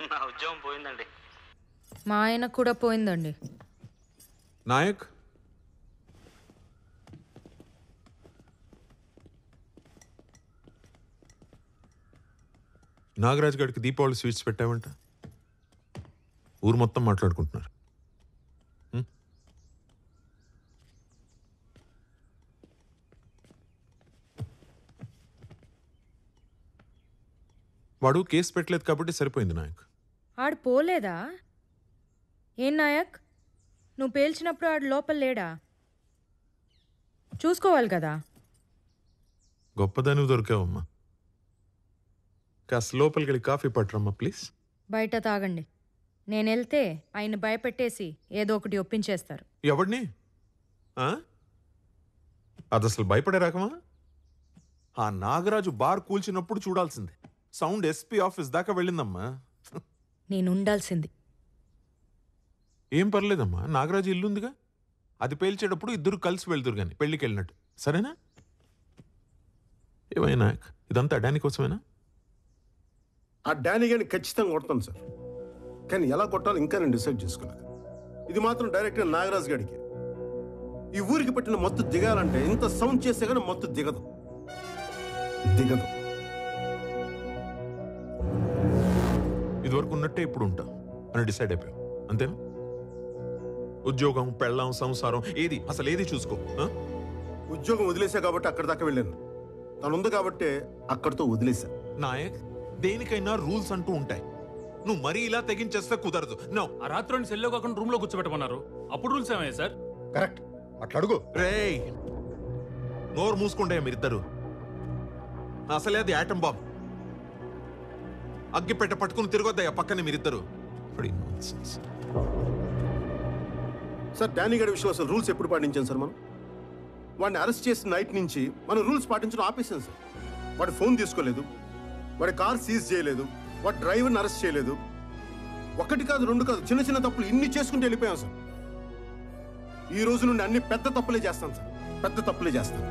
నా ఉద్యోగం పోయిందండి. మా ఆయనకు కూడా పోయిందండి. నాయక్, నాగరాజ్ గారికి దీపావళి స్వీట్స్ పెట్టామంట. ఊరు మొత్తం మాట్లాడుకుంటున్నారు. వాడు కేసు పెట్టలేదు కాబట్టి సరిపోయింది నాయక్. ఆడు పోలేదా? ఏం నాయక్, నువ్వు పేల్చినప్పుడు ఆడు లోపల లేడా? చూసుకోవాలి కదా. గొప్పదాని దొరికావమ్మా. కాస్త లోపలికి వెళ్ళి కాఫీ పట్టరమ్మా ప్లీజ్. బయట తాగండి. నేను వెళ్తే ఆయన భయపెట్టేసి ఏదో ఒకటి ఒప్పించేస్తారు. ఎవడిని? అది అసలు భయపడే రకమా? ఆ నాగరాజు బార్ కూల్చినప్పుడు చూడాల్సిందే. సౌండ్ ఎస్పీ ఆఫీస్ దాకా వెళ్ళిందమ్మా. నేను ఉండాల్సింది. ఏం పర్లేదమ్మా, నాగరాజు ఇల్లుందిగా. అది పేల్చేటప్పుడు ఇద్దరు కలిసి వెళ్తురు కానీ పెళ్లికి వెళ్ళినట్టు. సరేనా? ఏమైనా ఇదంతా డానీ కోసమేనా? ఆ డానీ గారిని ఖచ్చితంగా కొడతాను సార్, కానీ ఎలా కొట్టాలో ఇంకా నేను డిసైడ్ చేసుకోలేదు. ఇది మాత్రం డైరెక్ట్గా నాగరాజు గారికి. ఈ ఊరికి పెట్టిన మొత్తం దిగాలంటే ఇంత సౌండ్ చేస్తే కానీ మొత్తం దిగదు. ఇదివరకు ఉన్నట్టే ఇప్పుడు ఉంటా అని డిసైడ్ అయిపోయాం, అంతేనా? ఉద్యోగం, పెళ్ళాం, సంసారం అసలు ఏది చూసుకో. ఉద్యోగం వదిలేసా కాబట్టి అక్కడి దాకా వెళ్ళాను. తను ఉంది కాబట్టి అక్కడితో వదిలేశా. నాయక్, దేనికైనా రూల్స్ అంటూ ఉంటాయి. నువ్వు మరీ ఇలా తెగించేస్తే కుదరదు. నో. ఆ రాత్రి సెల్లో కాకుండా రూమ్ లో కూర్చోబెట్టమన్నారు. అప్పుడు రూల్స్ ఏమయ్యా సార్? కరెక్ట్, అట్లా అడుగు. రేయ్, నోరు మూసుకుంటే మీరిద్దరు. అసలే అది యాటం బాంబ్. అగ్గిపెట్ట పట్టుకుని తిరగొద్దయ్యా పక్కనే మీరిద్దరు. సార్, డానీ గారి విషయం అసలు రూల్స్ ఎప్పుడు పాటించాం సార్? మనం వాడిని అరెస్ట్ చేసిన నైట్ నుంచి మనం రూల్స్ పాటించడం ఆపేసాం సార్. వాడి ఫోన్ తీసుకోలేదు, వాడి కార్ సీజ్ చేయలేదు, వాడి డ్రైవర్ని అరెస్ట్ చేయలేదు. ఒకటి కాదు, రెండు కాదు, చిన్న చిన్న తప్పులు ఇన్ని చేసుకుంటూ వెళ్ళిపోయాం సార్. ఈ రోజు నుండి అన్ని పెద్ద తప్పులే చేస్తాను సార్, పెద్ద తప్పులే చేస్తాను.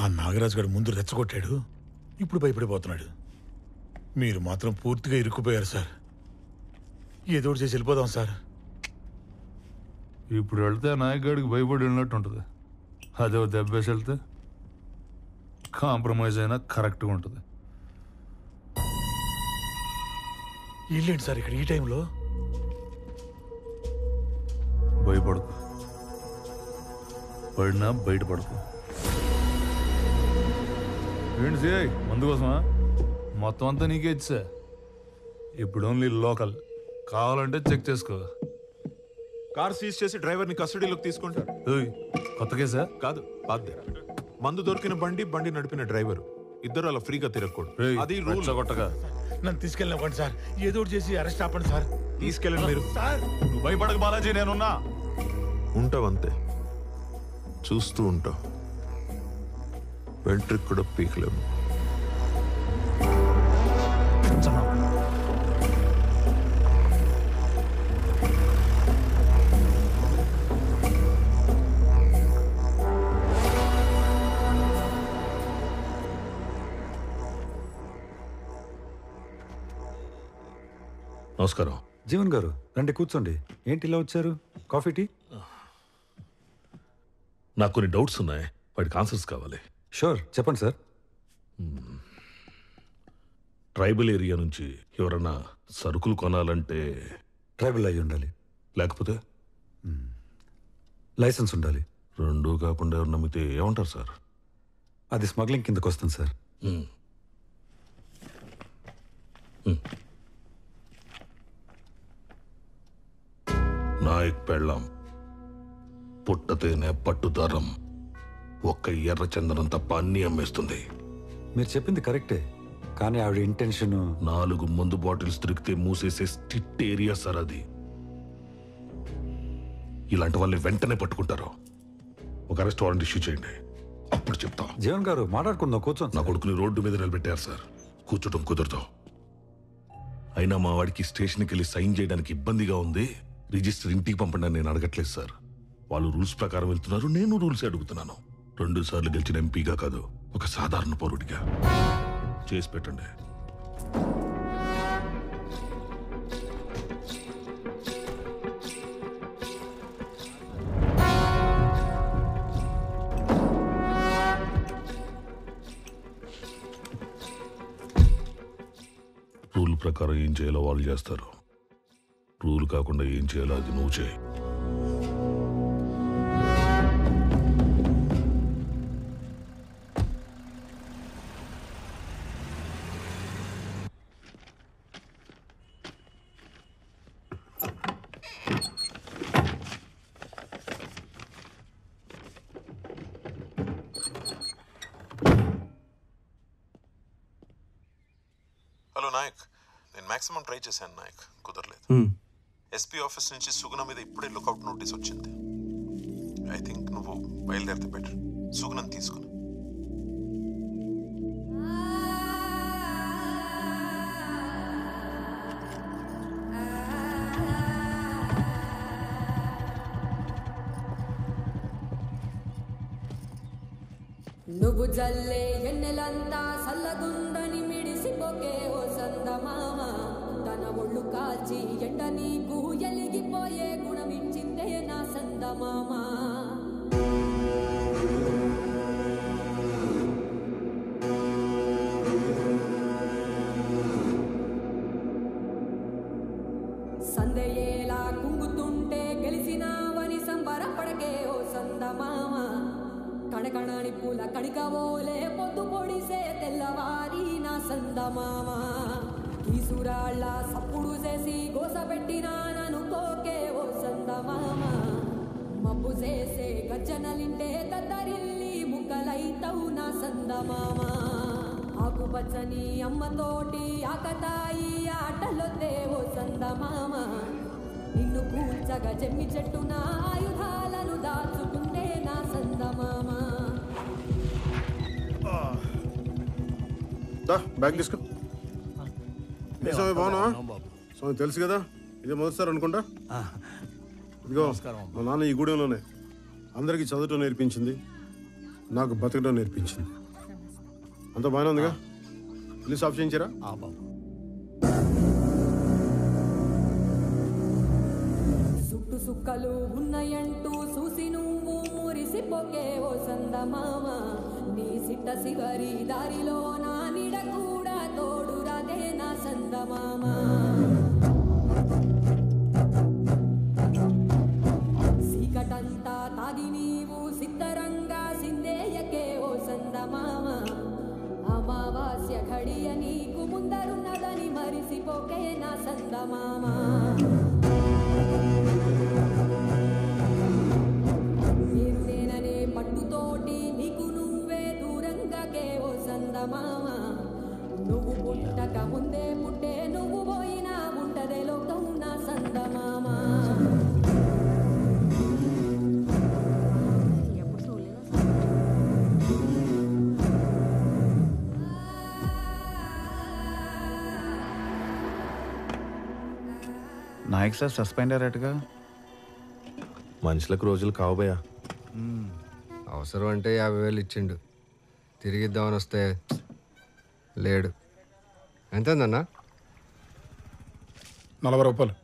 ఆ నాగరాజు గారు ముందు రెచ్చగొట్టాడు, ఇప్పుడు భయపడిపోతున్నాడు. మీరు మాత్రం పూర్తిగా ఇరుక్కుపోయారు సార్. ఏదో ఒకటి చేసి వెళ్ళిపోదాం సార్. ఇప్పుడు వెళ్తే నాయకుడికి భయపడి వెళ్ళినట్టు ఉంటుంది. అదే దెబ్బేసి వెళ్తే కాంప్రమైజ్ అయినా కరెక్ట్గా ఉంటుంది. ఏంటి సార్ ఇక్కడ ఈ టైంలో? భయపడకు, పడినా బయటపడకు. ఏంటి సిఐ, మందు కోసమా? మొత్తం అంతా నీకే ఇచ్చా. ఇప్పుడు ఓన్లీ లోకల్, కావాలంటే చెక్ చేసుకో. కార్ సీజ్ చేసి డ్రైవర్ని కస్టడీలోకి తీసుకుంటారు. కొత్త కేసా? కాదు, బాధ్య. మందు దొరికిన బండి నడిపిన డ్రైవర్ ఇద్దరు అలా ఫ్రీగా తిరగకూడదు. అది రూల్. కొట్టగా నన్ను తీసుకెళ్ళినవ్వండి సార్. ఏదో ఒకటి చేసి అరెస్ట్ ఆపండి సార్. తీసుకెళ్ళండి మీరు. సార్, నువ్వు భయపడక బాలాజీ, నేనున్నా. ఉంటావంతే, చూస్తూ ఉంటావు. వెంట్రుకు కూడా పీకలేము. నమస్కారం. జీవన్ గారు రండి, కూర్చోండి. ఏంటి ఇలా వచ్చారు? Coffee, tea? నాకు కొన్ని డౌట్స్ ఉన్నాయి, వాటికి ఆన్సర్స్ కావాలి. షూర్, చెప్పండి సార్. ట్రైబల్ ఏరియా నుంచి ఎవరన్నా సరుకులు కొనాలంటే ట్రైబల్ అయి ఉండాలి, లేకపోతే లైసెన్స్ ఉండాలి. రెండూ కాకుండా ఎవరు నమ్మితే ఏమంటారు సార్? అది స్మగ్లింగ్ కిందకు వస్తుంది సార్. నాయక్ పెళ్ళాం పుట్టతేనే పట్టుదారం, ఒక్క ఎర్ర చందనం తప్ప అన్నీ అమ్మేస్తుంది. మీరు చెప్పింది కరెక్టే, కానీ ఆవిడ ఇంటెన్షన్ 4 మందు బాటిల్స్ దొరికితే మూసేసే స్ట్రిక్ట్ ఏరియా సార్ అది. ఇలాంటి వాళ్ళని వెంటనే పట్టుకుంటారు. ఒక అరెస్ట్ వారెంట్ ఇష్యూ చేయండి, అప్పుడు చెప్తా. జీవన్ గారు మాట్లాడుకుందాం, కూర్చోండి. నా కొడుకుని రోడ్డు మీద నిలబెట్టారు సార్, కూర్చోటం కుదరదు. అయినా మా వాడికి స్టేషన్కి వెళ్ళి సైన్ చేయడానికి ఇబ్బందిగా ఉంది, రిజిస్టర్ ఇంటికి పంపండి అని నేను అడగట్లేదు సార్. వాళ్ళు రూల్స్ ప్రకారం వెళ్తున్నారు, నేను రూల్స్ అడుగుతున్నాను. 2 సార్లు గెలిచిన ఎంపీగా కాదు, ఒక సాధారణ పౌరుడిగా చేసి పెట్టండి. రూల్ ప్రకారం ఏం చేయాలో వాళ్ళు చేస్తారు. రూల్ కాకుండా ఏం చేయాలో అది నువ్వు చేయి. హలో నాయక్, నేను మాక్సిమం ట్రై చేశాను నాయక్, కుదరలేదు. ఎస్పీ ఆఫీస్ నుంచి సుగుణ మీద ఇప్పుడే లుకౌట్ నోటీస్ వచ్చింది. ఐ థింక్ నువ్వు బయలుదేరితే బెటర్. సుగుణం తీసుకుని నువ్వు జల్లే ఎన్నెలంతా సల్లగుందని మిడిసిపోకే ఓ సందమామ. తన ఒళ్ళు కాల్చి ఎండ నీకు ఎలిగిపోయే గుణమిచ్చిందే నా సందమామ. సందేయేలా కుంగుతుంటే గెలిసినావని సంబరపడకే ఓ సందమామ. కణకణాని పూల కణికవోలే పొద్దు పొడిసే తెల్లవారి నా సందమామ. ఈసురాళ్ళ సప్పుడు చేసి గోసపెట్టినా ననుకోకే ఓ సందమామ. మబ్బు చేసే గజ్జనలింటే దద్దరిల్లి ముక్కలైతవు నా సందమామ. ఆకుపచ్చని అమ్మతోటి ఆకతాయి ఆటలొద్దే ఓ సందమామ. నిన్ను కూల్చగా జమ్మి చెట్టున ఆయుధాలను దాచుకుంటే నా సందమామ. బ్యాగ్ తీసుకో. బాగున్నా స్వామి? తెలుసు కదా, ఇదే మొదటిసారి అనుకుంటా. ఇదిగో మా నాన్న ఈ గూడెంలోనే అందరికీ చదవటం నేర్పించింది, నాకు బతకడం నేర్పించింది. అంత బాగానే ఉందిగా? ఇల్లు సాఫ్ చేయించారా? సుట్టు సుక్కలు ఉన్నాయంటూ చూసి నువ్వు మురిసిపోకే ఓ సందమామ. నీ సిట్ట సిగరి దారిలో నా నిడ కూడా తోడురాదే నా సందమామ. సీకటంతా తాగి నీవు సిద్ధరంగా సిందేయకే ఓ సందమామ. అమావాస్య ఘడియ నీకు ముందరున్నదని మరిసిపోకే నా సందమామ. నేను నేననే పట్టుతోటి నీకు నువ్వే దూరంగా కేవో సందమామ. నువ్వు పుట్టక ముందే పుట్టే నువ్వు పోయినా ఉంటదే లోకం నా సందమామ. నాయక్ సార్ సస్పెండ్ అయ్యారటగా. మనుషులకు రోజులు కావబోయా. అవసరం అంటే 50,000 ఇచ్చిండు, తిరిగిద్దామని వస్తే లేడు. ఎంతన్నా? 40 రూపాయలు.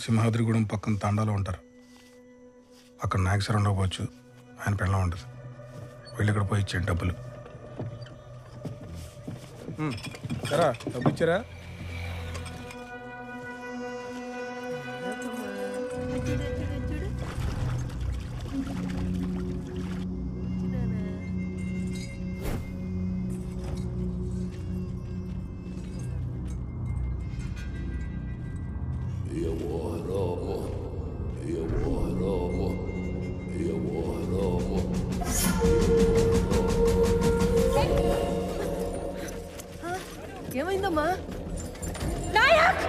సింహాద్రిగూడెం పక్కన తాండాలో ఉంటారు. అక్కడ నాయకసారి ఉండకపోవచ్చు, ఆయన పెళ్ళం ఉంటుంది. వెళ్ళి ఇక్కడ పోయి ఇచ్చాడు డబ్బులు. సరా డబ్బు ఇచ్చారా? ఏమైందమ్మా? నాయక్!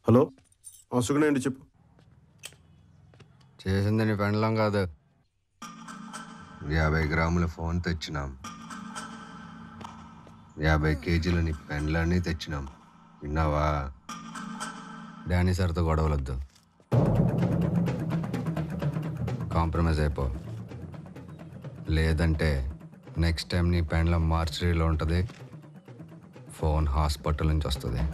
హలో సుగుణ అండి, చెప్పు. చేసింది నీ పెండలం కాదు, 50 గ్రాముల ఫోన్ తెచ్చినాం, 50 కేజీల నీ పెండ్లన్నీ తెచ్చినాం. విన్నావా? డానీ సార్తో గొడవలొద్దు, కాంప్రమైజ్ అయిపో. లేదంటే నెక్స్ట్ టైం నీ పెండ్లం మార్చరీలో ఉంటుంది, ఫోన్ హాస్పిటల్ నుంచి వస్తుంది.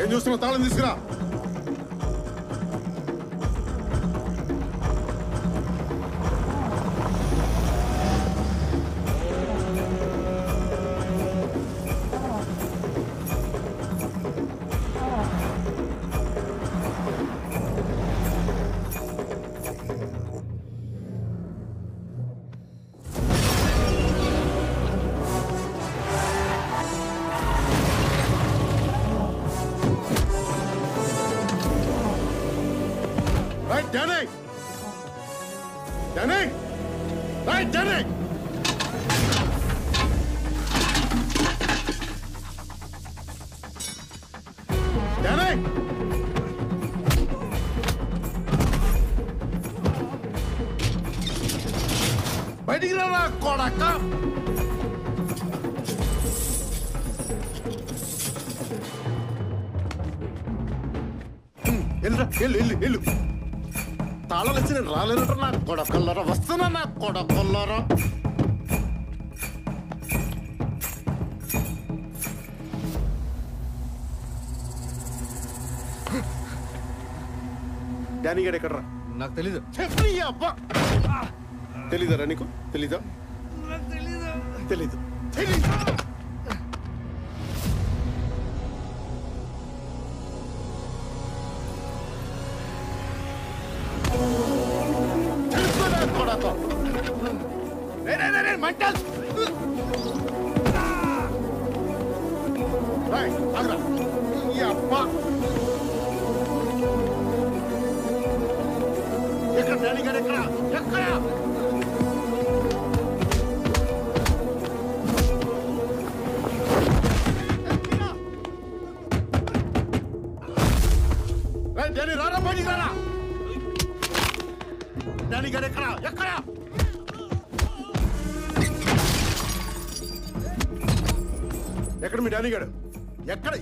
ఏం చూస్తున్నావు? తాళం తీసుకురా. Danny! Danny! Right, Danny! Danny! బయటికి రా కొడక. వెళ్ళు. తాళాలు వచ్చి నేను రాలేనట్టు నా కొడకల్లరా. వస్తున్నా నా కొడకల్లరా. డానీ గడ్ ఎక్కడరా? నాకు తెలీదు. తెలీదరా నీకు? తెలీదా? తెలీదు. ఎక్కడ డానీ గారు? ఎక్కడ? డానీ రారా, బయటికి రారా. డానీ గారు ఎక్కడ? ఎక్కడ మీ డానీ గారు? ఎక్కడ?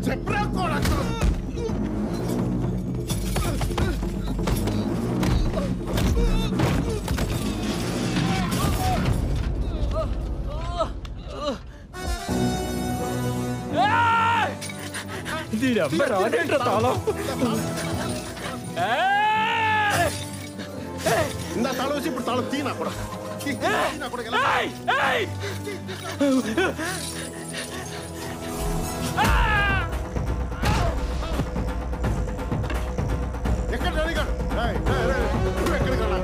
చెప్పరా కూడా. ఇందా తాళం వచ్చి ఇప్పుడు తాళం తీనా కూడా. ఎక్కడ అడిగాడు? నువ్వు ఎక్కడికి రా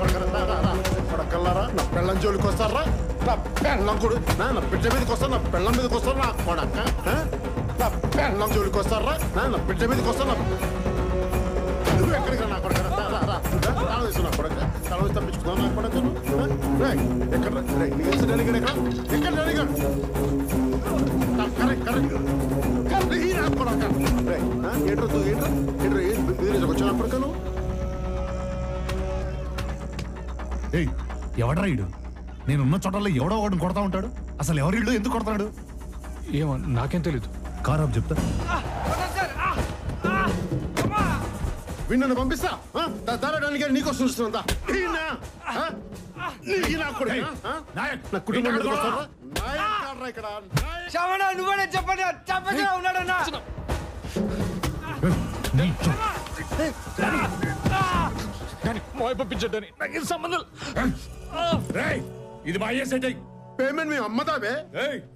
కొడకల్లారా. నా పెళ్ళం జోలికి వస్తారా? నా పెళ్ళం కొడు నా బిడ్డ మీదకి వస్తారు, నా పెళ్ళం మీదకి వస్తారు నా కొడక. నా పెళ్ళం జోలికి వస్తారా? నా బిడ్డ మీదకి వస్తారు. నువ్వు ఎక్కడికి రా నా కొడక. తాళం వేసు నా కొడక. తాళం వేసి తప్పించుకుందాం నా కొడక. ఎక్కడ అడిగాడు? ఎక్కడ అడిగాడు? కరెక్ట్ కొడక. ఏంట్రా వచ్చా కొడక నువ్వు? ఎవడ్రా ఇడు? నేనున్న చోటల్లో ఎవడో ఒకటి కొడతా ఉంటాడు. అసలు ఎవరిళ్ళు ఎందుకు కొడతాడు? ఏమో నాకేం తెలీదు. కారాబ్ చెప్తా. విన్ను పంపిస్తా. దారాడానికి గారు నీకోసం చూస్తున్నా. నా కుటుంబం ఇక్కడ నువ్వే చెప్పండి ఉన్నాడన్నా. పంపించండి, నాకు సంబంధం. ఇది మా అయ్యే సెట్ అయ్యి. పేమెంట్ మీ అమ్మదావే.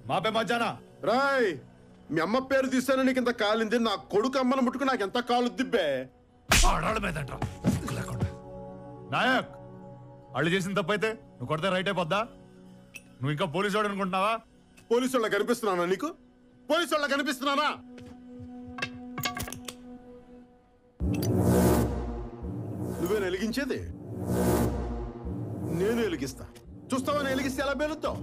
మా పే మధ్యాహ్న రాయ్. మీ అమ్మ పేరు తీస్తాను నీకు ఇంత కాలింది. నా కొడుకు అమ్మను ముట్టుకు నాకు ఎంత కాలు దిబ్బే. నాయక్, వాళ్ళు చేసిన తప్పైతే నువ్వు కొడితే రైట్ అయిపోద్దా? నువ్వు ఇంకా పోలీసు వాడు అనుకుంటున్నావా? పోలీసు వాళ్ళ కనిపిస్తున్నానా నీకు? పోలీసు వాళ్ళ కనిపిస్తున్నానా? నువ్వేనా వెలిగించేది? నేను వెలిగిస్తా. చూస్తావా నేను వెలిగిస్తే ఎలా పేలుతావు?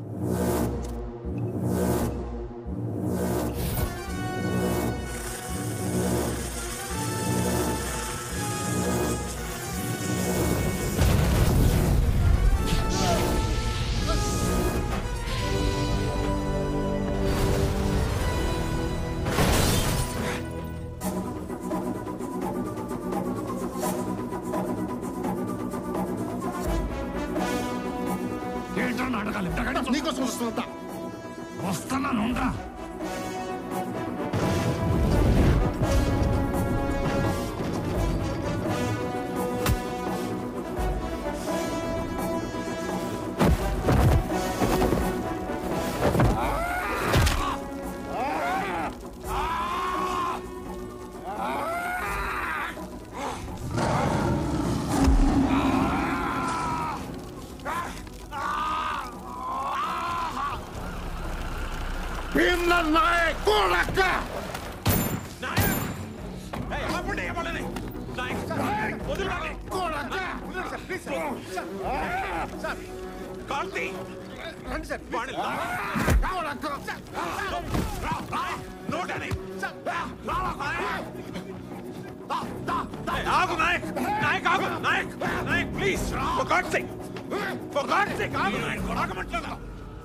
నీకోసం వస్తుందా? వస్తున్నాను.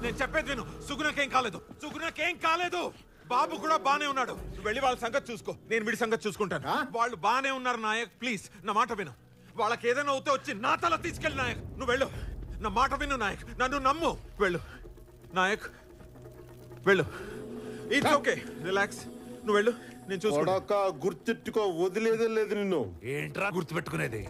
నేను చెప్పేది విను. సుగుణకేం కాలేదు, సుగుణకేం కాలేదు. బాబు కూడా బానే ఉన్నాడు. నువ్వు వెళ్ళి వాళ్ళ సంగతి చూసుకో, నేను వీడి సంగతి చూసుకుంటాను. వాళ్ళు బానే ఉన్నారు నాయక్, ప్లీజ్ నా మాట విను. వాళ్ళకి ఏదైనా అవుతే వచ్చి నా తల తీసుకెళ్ళి నాయక్. నువ్వు వెళ్ళు, నా మాట విను నాయక్, నన్ను నమ్ము. వెళ్ళు నాయక్, వెళ్ళు. It's okay, relax. నువ్వు వెళ్ళు, నేను చూసుకో. గుర్తెట్టుకో, వదిలేదే లేదు నిన్ను. ఏంట్రా గుర్తు పెట్టుకునేది?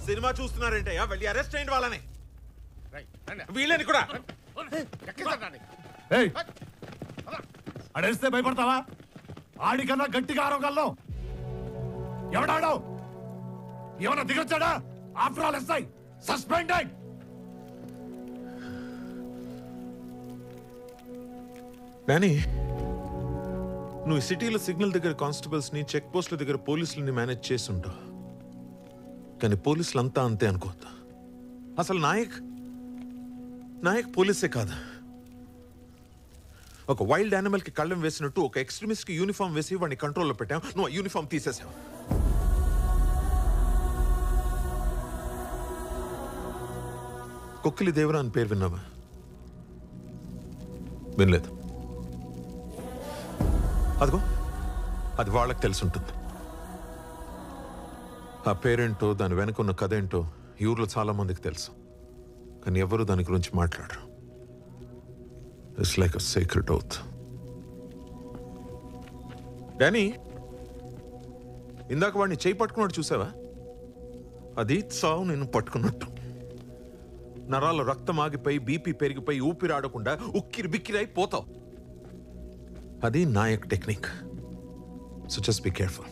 సినిమా చూస్తున్నారంటే వెళ్ళి అరెస్ట్ అయ్యింది వాళ్ళని, వీళ్ళని కూడా. అడేస్తే భయపడతావా? ఆడికన్నా గట్టిగా ఆరోగల్లో ఎవడాడో ఏమన్నా దిగొచ్చాడా? After all SI suspended. Danny, నువ్వు సిటీలో సిగ్నల్ దగ్గర కానిస్టేబుల్స్ ని, చెక్ పోస్టుల దగ్గర పోలీసులని మేనేజ్ చేస్తుంటావు. కానీ పోలీసులు అంతా అంతే అనుకోద్దా. అసలు నాయక్ పోలీసే కాదు. ఒక వైల్డ్ యానిమల్ కి కళ్ళం వేసినట్టు ఒక ఎక్స్ట్రీమిస్ట్ కి యూనిఫామ్ వేసి వాడిని కంట్రోల్లో పెట్టాం. నువ్వు ఆ యూనిఫామ్ తీసేసావు. కొక్కిలి దేవరా అని పేరు విన్నావా? వినలేదు. అదిగో అది వాళ్ళకి తెలిసి ఉంటుంది. ఆ పేరేంటో, దాని వెనుకున్న కథ ఏంటో ఈ ఊర్లో చాలా మందికి తెలుసు. కానీ ఎవరు దాని గురించి మాట్లాడరు. It's like a secret oath. Danny, ఇందాక వాడిని చేయి పట్టుకున్నాడు చూసావా? అది సావు నేను పట్టుకున్నట్టు. నరాల రక్తం ఆగిపోయి, బీపీ పెరిగిపోయి, ఊపిరాడకుండా ఉక్కిరి బిక్కిరై పోతావు. అది Nayak technique. So just be careful.